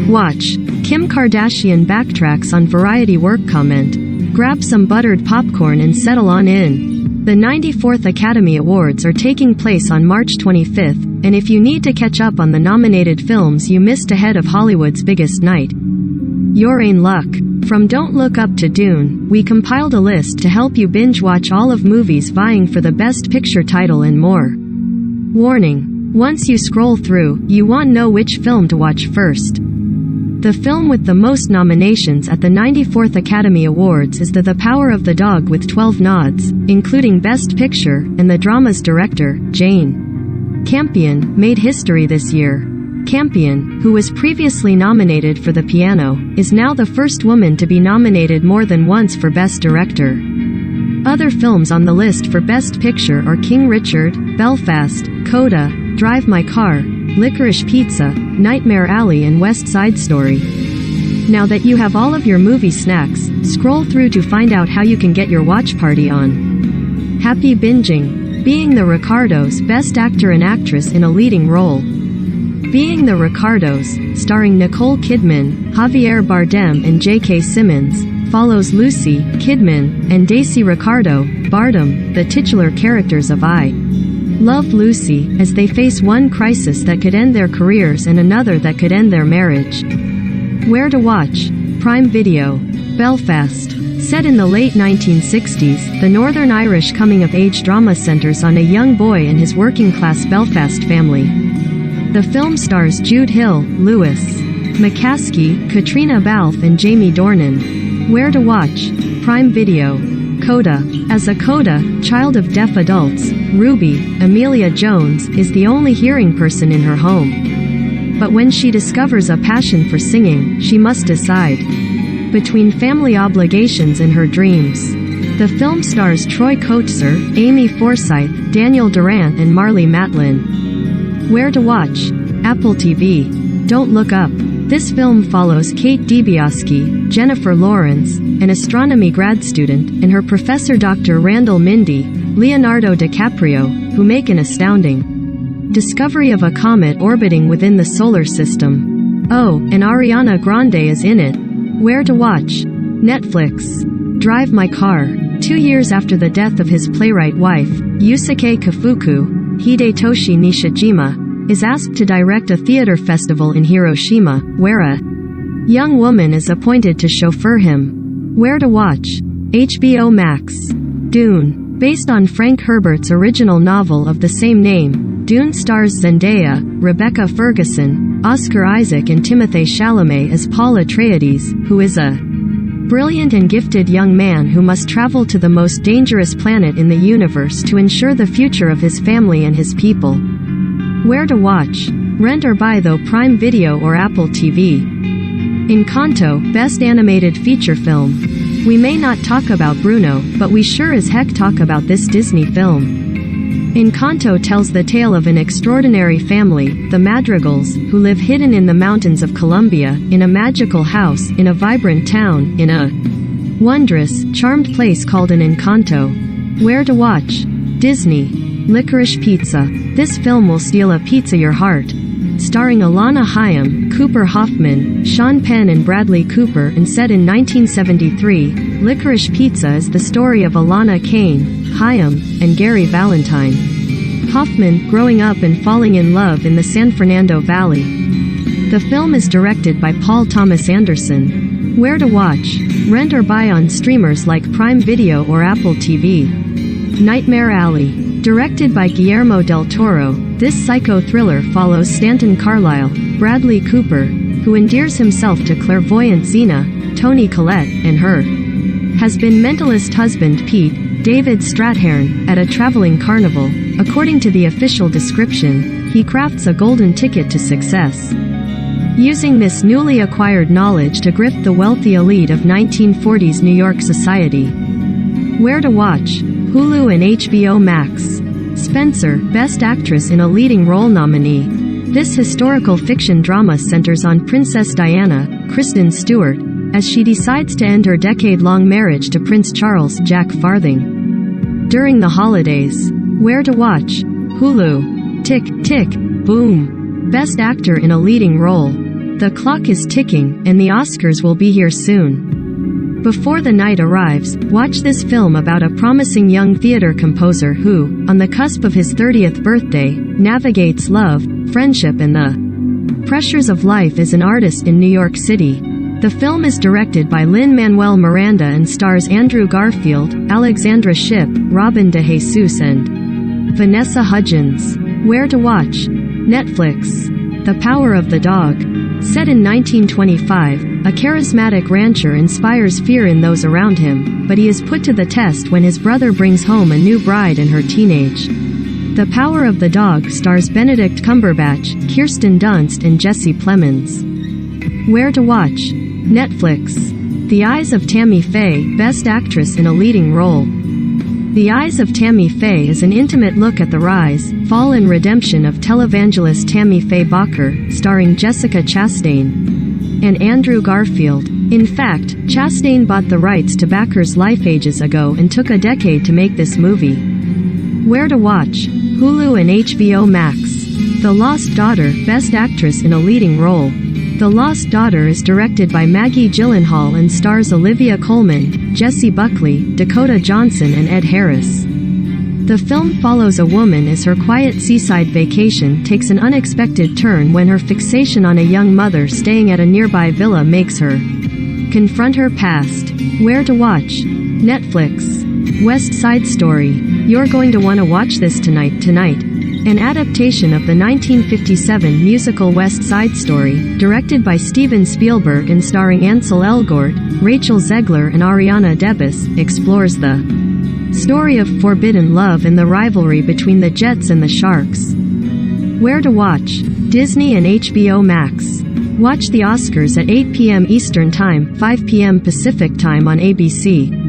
Watch. Kim Kardashian backtracks on Variety work comment. Grab some buttered popcorn and settle on in. The 94th Academy Awards are taking place on March 25th, and if you need to catch up on the nominated films you missed ahead of Hollywood's biggest night, you're in luck. From Don't Look Up to Dune, we compiled a list to help you binge-watch all of movies vying for the Best Picture title and more. Warning. Once you scroll through, you won't know which film to watch first. The film with the most nominations at the 94th Academy Awards is The Power of the Dog with 12 nods, including Best Picture, and the drama's director, Jane Campion, made history this year. Campion, who was previously nominated for The Piano, is now the first woman to be nominated more than once for Best Director. Other films on the list for Best Picture are King Richard, Belfast, Coda, Drive My Car, Licorice Pizza, Nightmare Alley and West Side Story. Now that you have all of your movie snacks, scroll through to find out how you can get your watch party on. Happy binging. Being the Ricardos, Best Actor and Actress in a Leading Role. Being the Ricardos, starring Nicole Kidman, Javier Bardem and J.K. Simmons, follows Lucy, Kidman, and Daisy Ricardo, Bardem, the titular characters of I Love Lucy, as they face one crisis that could end their careers and another that could end their marriage. Where to watch? Prime Video. Belfast. Set in the late 1960s, the Northern Irish coming-of-age drama centers on a young boy and his working-class Belfast family. The film stars Jude Hill, Lewis McCaskey, Katrina Balfe and Jamie Dornan. Where to watch? Prime Video. Coda. As a coda, child of deaf adults, Ruby, Amelia Jones, is the only hearing person in her home. But when she discovers a passion for singing, she must decide between family obligations and her dreams. The film stars Troy Kotsur, Amy Forsyth, Daniel Durant and Marlee Matlin. Where to watch? Apple TV. Don't Look Up. This film follows Kate DiBiase, Jennifer Lawrence, an astronomy grad student, and her professor Dr. Randall Mindy, Leonardo DiCaprio, who make an astounding discovery of a comet orbiting within the solar system. Oh, and Ariana Grande is in it. Where to watch? Netflix. Drive My Car. 2 years after the death of his playwright wife, Yusuke Kafuku, Hidetoshi Nishijima is asked to direct a theater festival in Hiroshima, where a young woman is appointed to chauffeur him. Where to watch? HBO Max. Dune. Based on Frank Herbert's original novel of the same name, Dune stars Zendaya, Rebecca Ferguson, Oscar Isaac and Timothée Chalamet as Paul Atreides, who is a brilliant and gifted young man who must travel to the most dangerous planet in the universe to ensure the future of his family and his people. Where to watch? Rent or buy though Prime Video or Apple TV. Encanto, Best Animated Feature Film. We may not talk about Bruno, but we sure as heck talk about this Disney film. Encanto tells the tale of an extraordinary family, the Madrigals, who live hidden in the mountains of Colombia, in a magical house, in a vibrant town, in a wondrous, charmed place called an Encanto. Where to watch? Disney. Licorice Pizza. This film will steal a pizza your heart. Starring Alana Hayam, Cooper Hoffman, Sean Penn and Bradley Cooper and set in 1973, Licorice Pizza is the story of Alana Kane, Hayam, and Gary Valentine. Hoffman, growing up and falling in love in the San Fernando Valley. The film is directed by Paul Thomas Anderson. Where to watch? Rent or buy on streamers like Prime Video or Apple TV. Nightmare Alley. Directed by Guillermo del Toro, this psycho thriller follows Stanton Carlyle, Bradley Cooper, who endears himself to clairvoyant Xena, Toni Collette, and her has-been mentalist husband Pete, David Strathairn, at a traveling carnival. According to the official description, he crafts a golden ticket to success, using this newly acquired knowledge to grift the wealthy elite of 1940s New York society. Where to watch? Hulu and HBO Max. Spencer, Best Actress in a Leading Role nominee. This historical fiction drama centers on Princess Diana, Kristen Stewart, as she decides to end her decade-long marriage to Prince Charles, Jack Farthing, during the holidays. Where to watch? Hulu. Tick, tick, boom. Best Actor in a Leading Role. The clock is ticking, and the Oscars will be here soon. Before the night arrives, watch this film about a promising young theater composer who, on the cusp of his 30th birthday, navigates love, friendship and the pressures of life as an artist in New York City. The film is directed by Lin-Manuel Miranda and stars Andrew Garfield, Alexandra Shipp, Robin DeJesus and Vanessa Hudgens. Where to watch? Netflix. The Power of the Dog. Set in 1925, a charismatic rancher inspires fear in those around him, but he is put to the test when his brother brings home a new bride in her teenage. The Power of the Dog stars Benedict Cumberbatch, Kirsten Dunst and Jesse Plemons. Where to watch? Netflix. The Eyes of Tammy Faye, Best Actress in a Leading Role. The Eyes of Tammy Faye is an intimate look at the rise, fall and redemption of televangelist Tammy Faye Bakker, starring Jessica Chastain and Andrew Garfield. In fact, Chastain bought the rights to Bakker's life ages ago and took a decade to make this movie. Where to watch? Hulu and HBO Max. The Lost Daughter, Best Actress in a Leading Role. The Lost Daughter is directed by Maggie Gyllenhaal and stars Olivia Colman, Jessie Buckley, Dakota Johnson and Ed Harris. The film follows a woman as her quiet seaside vacation takes an unexpected turn when her fixation on a young mother staying at a nearby villa makes her confront her past. Where to watch? Netflix. West Side Story. You're going to want to watch this tonight. An adaptation of the 1957 musical West Side Story, directed by Steven Spielberg and starring Ansel Elgort, Rachel Zegler and Ariana DeBose, explores the story of forbidden love and the rivalry between the Jets and the Sharks. Where to watch? Disney and HBO Max. Watch the Oscars at 8 p.m. Eastern Time, 5 p.m. Pacific Time on ABC.